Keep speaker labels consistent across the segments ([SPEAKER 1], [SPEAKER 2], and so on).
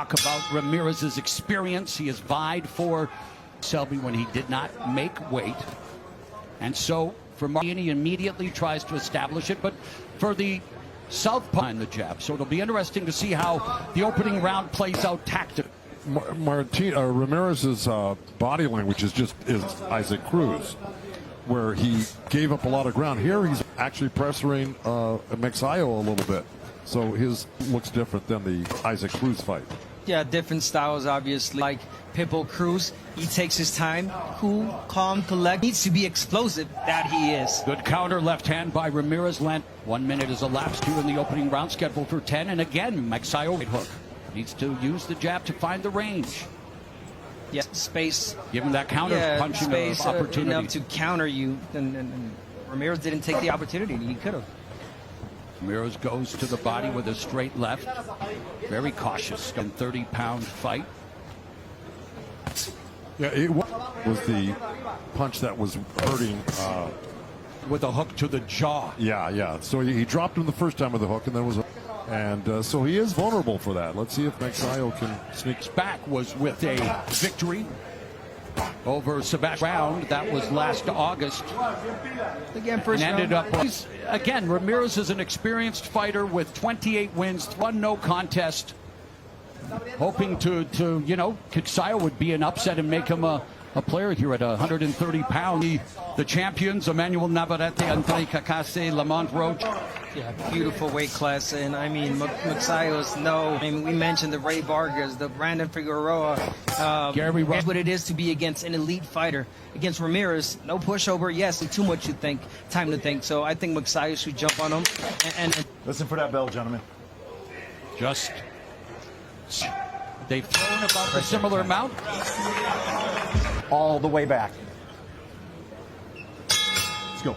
[SPEAKER 1] Talk about Ramirez's experience. He has vied for Selby when he did not make weight. And so for Martini, he immediately tries to establish it, but for the southpaw in the jab. So it'll be interesting to see how the opening round plays out tactically.
[SPEAKER 2] Ramirez's body language is Isaac Cruz, where he gave up a lot of ground. Here he's actually pressuring Magsayo a little bit. So his looks different than the Isaac Cruz fight.
[SPEAKER 3] Yeah, different styles, obviously. Like Pitbull Cruz, he takes his time, cool, calm, collect. Needs to be explosive. That he is.
[SPEAKER 1] Good counter left hand by Ramirez. 1 minute is elapsed here in the opening round, scheduled for 10. And again, Magsayo right hook. Needs to use the jab to find the range.
[SPEAKER 3] Yeah, space.
[SPEAKER 1] Give him that counter punching
[SPEAKER 3] space,
[SPEAKER 1] opportunity.
[SPEAKER 3] Enough to counter you. And Ramirez didn't take the opportunity. He could have.
[SPEAKER 1] Ramirez goes to the body with a straight left. Very cautious. 30-pound fight.
[SPEAKER 2] Yeah, it was the punch that was hurting.
[SPEAKER 1] With a hook to the jaw.
[SPEAKER 2] Yeah. So he dropped him the first time with the hook, and then so he is vulnerable for that. Let's see if Magsayo can sneak
[SPEAKER 1] back. Was with a victory over Sebastian Round. That was last August.
[SPEAKER 3] Again, first
[SPEAKER 1] and ended up. Again, Ramirez is an experienced fighter with 28 wins, 1 no contest. Hoping to Magsayo would be an upset and make him a player here at 130 pounds. The champions, Emmanuel Navarrete, Andre Kakase, Lamont Roach.
[SPEAKER 3] Yeah, beautiful weight class. And I mean, Magsayo's we mentioned the Ray Vargas, the Brandon Figueroa.
[SPEAKER 1] Gary
[SPEAKER 3] That's what it is to be against an elite fighter. Against Ramirez, no pushover. Yes, too much to think, time to think. So I think Magsayo should jump on him. And
[SPEAKER 4] listen for that bell, gentlemen.
[SPEAKER 1] They've thrown about a similar amount.
[SPEAKER 4] All the way back. Let's go.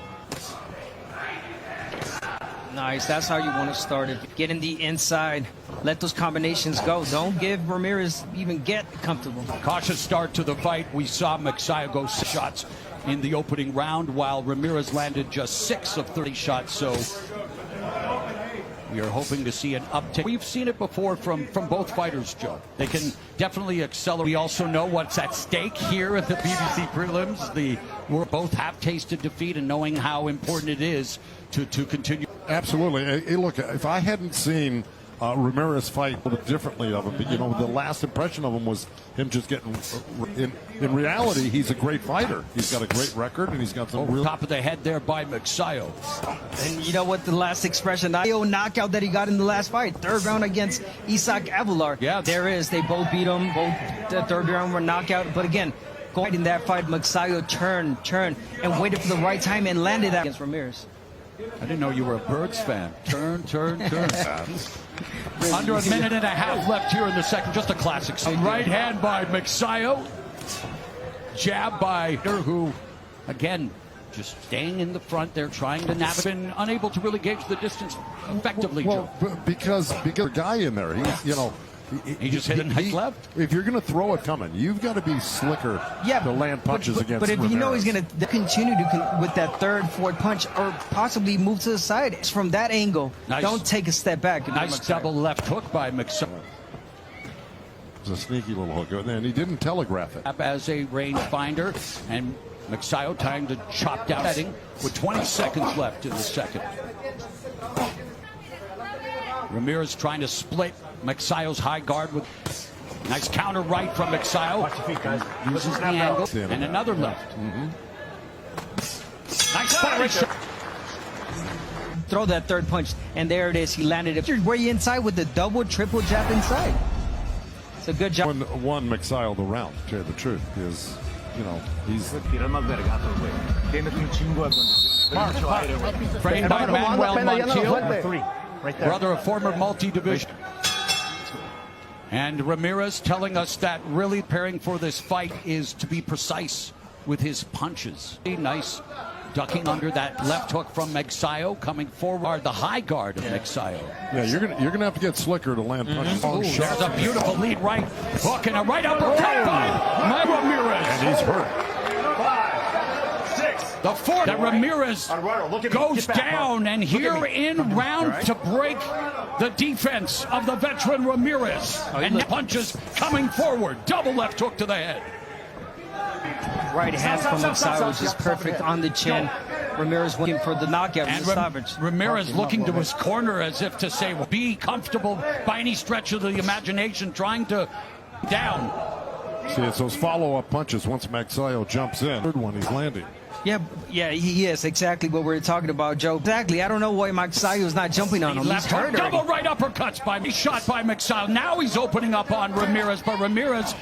[SPEAKER 3] Nice. That's how you want to start it. Get in the inside. Let those combinations go. Don't give Ramirez even get comfortable.
[SPEAKER 1] Cautious start to the fight. We saw Magsayo go 6 shots in the opening round, while Ramirez landed just 6 of 30 shots. So we are hoping to see an uptick. We've seen it before from both fighters, Joe. They can definitely accelerate. We also know what's at stake here at the BBC prelims. We both have tasted defeat and knowing how important it is to continue.
[SPEAKER 2] Absolutely. Hey, look, if I hadn't seen Ramirez fight a little differently of him, but the last impression of him was him just getting. In reality, he's a great fighter. He's got a great record, and he's got some real
[SPEAKER 1] top of the head there by Magsayo.
[SPEAKER 3] And you know what? The last expression, the knockout that he got in the last fight, 3rd round against Isaac Abular.
[SPEAKER 1] Yeah,
[SPEAKER 3] there is. They both beat him. Both the 3rd round were knockout. But again, going in that fight, Magsayo turned, and waited for the right time and landed that against Ramirez.
[SPEAKER 1] I didn't know you were a Birds fan. Turn. Under a minute and a half left here in the second. Just a classic. Right hand by Magsayo. Jab by who, again, just staying in the front there, trying to navigate. Been unable to really gauge the distance effectively.
[SPEAKER 2] Well, because a guy in there,
[SPEAKER 1] he just hit a nice left.
[SPEAKER 2] If you're going to throw it coming, you've got to be slicker to land punches against
[SPEAKER 3] But if
[SPEAKER 2] Ramirez.
[SPEAKER 3] you know he's going to continue with that 3rd, 4th punch, or possibly move to the side, it's from that angle.
[SPEAKER 1] Nice.
[SPEAKER 3] Don't take a step back.
[SPEAKER 1] Nice double left hook by Magsayo.
[SPEAKER 2] It was a sneaky little hook, and he didn't telegraph it.
[SPEAKER 1] As a range finder, and Magsayo trying to chop down heading with 20 seconds left in the second. Ramirez trying to split Magsayo's high guard with nice counter right from Magsayo.
[SPEAKER 4] Watch your feet, guys.
[SPEAKER 1] Uses the angle and another left. Nice fire.
[SPEAKER 3] Throw that 3rd punch, and there it is. He landed it. Where you inside with the double, triple jab inside. It's a good job.
[SPEAKER 2] Won Magsayo the round, to tell you the truth, is, he's...
[SPEAKER 1] Framed by Manuel Montiel,
[SPEAKER 4] right there.
[SPEAKER 1] brother of former multi-division. And Ramirez telling us that really preparing for this fight is to be precise with his punches. Nice ducking under that left hook from Magsayo, coming forward, the high guard of Magsayo.
[SPEAKER 2] Yeah, you're gonna have to get slicker to land punches.
[SPEAKER 1] There's a beautiful lead right hook and a right uppercut by Ramirez.
[SPEAKER 2] And he's hurt.
[SPEAKER 4] 5, 6.
[SPEAKER 1] The fourth that Ramirez goes down, and here in round to break the defense of the veteran Ramirez. And punches coming forward. Double left hook to the head.
[SPEAKER 3] Right hand from Magsayo, which is perfect on the chin. Ramirez looking for the knockout.
[SPEAKER 1] And Ramirez looking to his corner as if to say, well, be comfortable by any stretch of the imagination, trying to down.
[SPEAKER 2] See, it's those follow-up punches once Magsayo jumps in. Third one he's landing.
[SPEAKER 3] Yeah, he is exactly what we're talking about, Joe. Exactly. I don't know why Magsayo is not jumping on him.
[SPEAKER 1] Left hook, double right uppercuts by shot by Magsayo. Now he's opening up on Ramirez, but Ramirez.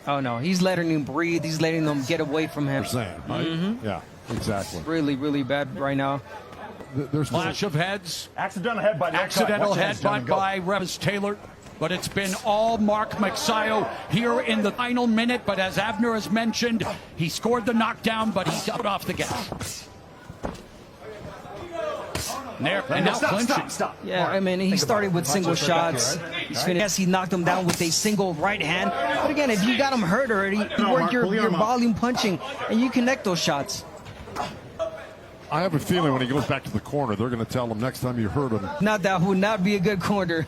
[SPEAKER 3] Oh no, he's letting him breathe. He's letting them get away from him.
[SPEAKER 2] Right? Yeah, exactly.
[SPEAKER 3] Really, really bad right now.
[SPEAKER 2] There's
[SPEAKER 1] flash of heads.
[SPEAKER 4] Accidental headbutt.
[SPEAKER 1] Accidental headbutt by Ramirez Taylor. But it's been all Mark Magsayo here in the final minute. But as Abner has mentioned, he scored the knockdown, but he's out off the gas. And now clinching.
[SPEAKER 4] Stop.
[SPEAKER 3] Yeah, I mean, he started with single shots. He's finished. Yes, he knocked him down with a single right hand. But again, if you got him hurt already, you work your volume punching, and you connect those shots.
[SPEAKER 2] I have a feeling when he goes back to the corner, they're going to tell him next time you hurt him.
[SPEAKER 3] Not that would not be a good corner.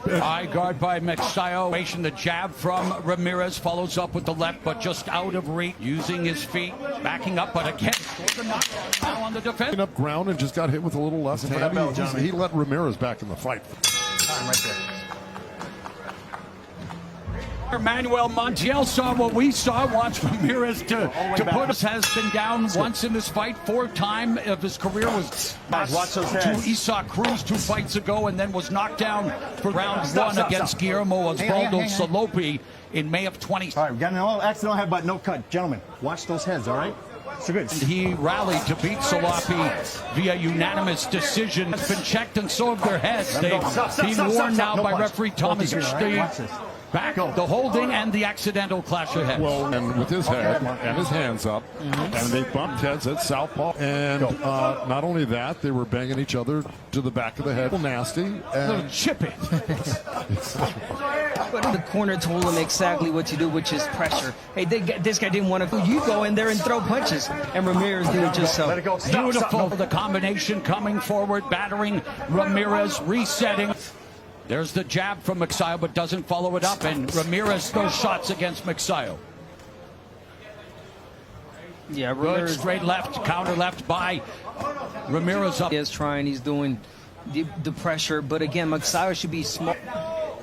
[SPEAKER 1] High guard by Magsayo. The jab from Ramirez follows up with the left, but just out of reach. Using his feet, backing up, but again, the knockdown now on the defense.
[SPEAKER 2] Up ground and just got hit with a little left hand. He let Ramirez back in the fight.
[SPEAKER 4] Time right there.
[SPEAKER 1] Manuel Montiel saw what we saw. Watch Ramirez to put us. Has been down once in this fight. 4th time of his career was to Isaac Cruz 2 fights ago, and then was knocked down for round 1 against Guillermo Osvaldo Salopi in May of 20.
[SPEAKER 4] All right, we got an accidental headbutt, no cut. Gentlemen, watch those heads, all right? So good.
[SPEAKER 1] He rallied to beat Salopi via unanimous decision. Has been checked, and so have their heads. They've been warned now by referee Thomas back, the holding and the accidental clash of heads.
[SPEAKER 2] Well, and with his head and his hands up, and they bumped heads at southpaw. And not only that, they were banging each other to the back of the head. Nasty. And
[SPEAKER 1] chip it.
[SPEAKER 3] But the corner told him exactly what to do, which is pressure. Hey, this guy didn't want to. You go in there and throw punches, and Ramirez did just so.
[SPEAKER 4] Let it go.
[SPEAKER 1] Beautiful. The combination coming forward, battering Ramirez, resetting. There's the jab from Magsayo, but doesn't follow it up, and Ramirez throws shots against Magsayo.
[SPEAKER 3] Yeah,
[SPEAKER 1] good straight left, counter left by Ramirez up.
[SPEAKER 3] He is trying, he's doing the pressure, but again, Magsayo should be smart.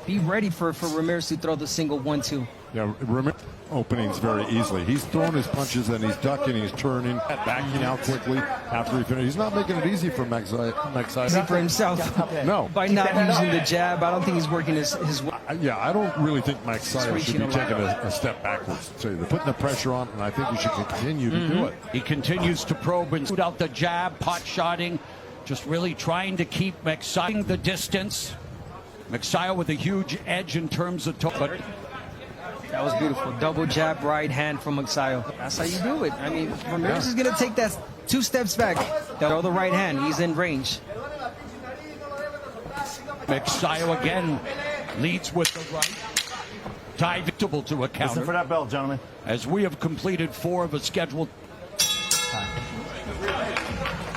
[SPEAKER 3] Be ready for Ramirez to throw the single 1-2.
[SPEAKER 2] Yeah, Ramirez openings very easily. He's throwing his punches and he's ducking, he's turning, backing out quickly after he finishes. He's not making it easy for Magsayo.
[SPEAKER 3] Easy for himself.
[SPEAKER 2] No.
[SPEAKER 3] By not using the jab, I don't think he's working his
[SPEAKER 2] yeah, I don't really think Magsayo should be taking a step backwards. So they're putting the pressure on, and I think he should continue to do it.
[SPEAKER 1] He continues to probe and shoot out the jab, pot-shotting, just really trying to keep Magsayo the distance. Magsayo with a huge edge in terms of but
[SPEAKER 3] that was beautiful. Double jab, right hand from Magsayo. That's how you do it. I mean, Ramirez is going to take that 2 steps back. Throw the right hand. He's in range.
[SPEAKER 1] Magsayo again leads with the right. Dive to a counter.
[SPEAKER 4] Listen for that bell, gentlemen.
[SPEAKER 1] As we have completed 4 of a scheduled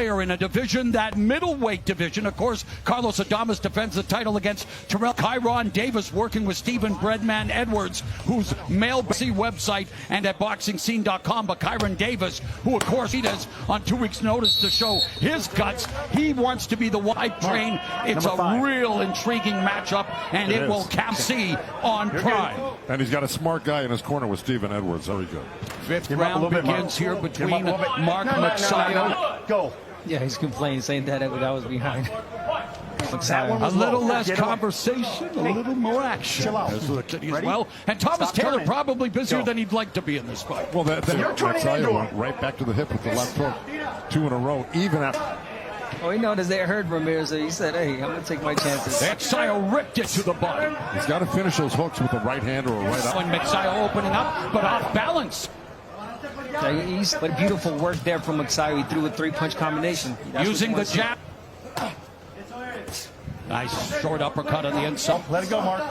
[SPEAKER 1] in a division, that middleweight division. Of course, Carlos Adames defends the title against Terrell Kyron Davis, working with Stephen Breadman Edwards, whose mail website and at boxingscene.com. But Kyron Davis, who of course he does on 2 weeks' notice to show his guts, he wants to be the wide train. It's a real intriguing matchup, and it will see on Prime.
[SPEAKER 2] And he's got a smart guy in his corner with Stephen Edwards. Very good.
[SPEAKER 1] 5th round begins here between Mark Magsayo.
[SPEAKER 4] Go.
[SPEAKER 3] Yeah, he's complaining, saying that I was behind.
[SPEAKER 1] A little less conversation, a little more action.
[SPEAKER 4] Chill out.
[SPEAKER 1] As well. And Thomas Taylor probably busier than he'd like to be in this fight.
[SPEAKER 2] Well, Magsayo went right back to the hip with the left hook. 2 in a row, even after.
[SPEAKER 3] Oh, he noticed they heard Ramirez. He said, hey, I'm going to take my chances.
[SPEAKER 1] Magsayo ripped it to the body.
[SPEAKER 2] He's got to finish those hooks with a right hand or a right up.
[SPEAKER 1] When Magsayo opening up, but off balance.
[SPEAKER 3] But beautiful work there from Magsayo. He threw a 3-punch combination.
[SPEAKER 1] Using the jab. Nice short uppercut on the inside.
[SPEAKER 4] Let it go, Mark.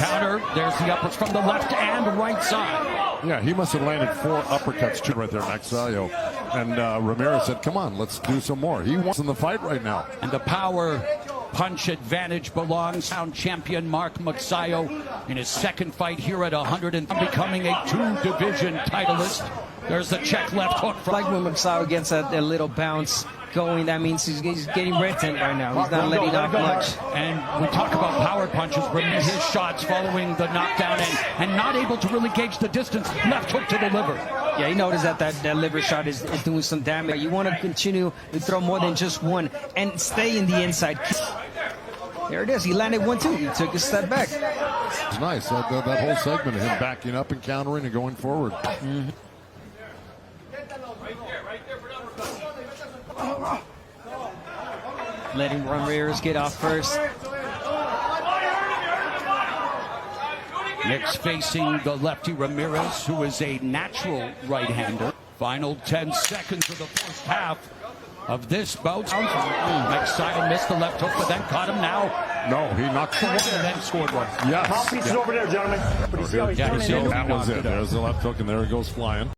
[SPEAKER 1] counter. There's the uppers from the left and right side.
[SPEAKER 2] Yeah, he must have landed 4 uppercuts too right there, Magsayo. And Ramirez said, come on, let's do some more. He wants in the fight right now.
[SPEAKER 1] And the power punch advantage belongs to champion Mark Magsayo in his second fight here at 100 and becoming a 2-division titleist. There's the check left hook.
[SPEAKER 3] Like when Magsayo gets a little bounce going, that means he's getting written right now. He's not letting off much.
[SPEAKER 1] And we talk about power punches. Ramirez, his shots following the knockdown and not able to really gauge the distance. Left hook to the liver.
[SPEAKER 3] Yeah, he noticed that liver shot is doing some damage. You want to continue to throw more than just one and stay in the inside. There it is. He landed 1-2. He took a step back.
[SPEAKER 2] It's nice. That whole segment of him backing up and countering and going forward.
[SPEAKER 3] Letting Ramirez get off first.
[SPEAKER 1] Next facing the lefty Ramirez, who is a natural right-hander. Final 10 seconds of the first half of this bout. Magsayo missed the left hook, but then caught him now.
[SPEAKER 2] No, he knocked the one
[SPEAKER 1] And then scored one.
[SPEAKER 2] Yes.
[SPEAKER 4] Top piece is over there, gentlemen.
[SPEAKER 1] Yeah,
[SPEAKER 2] That was it. There's the left hook, and there it goes flying.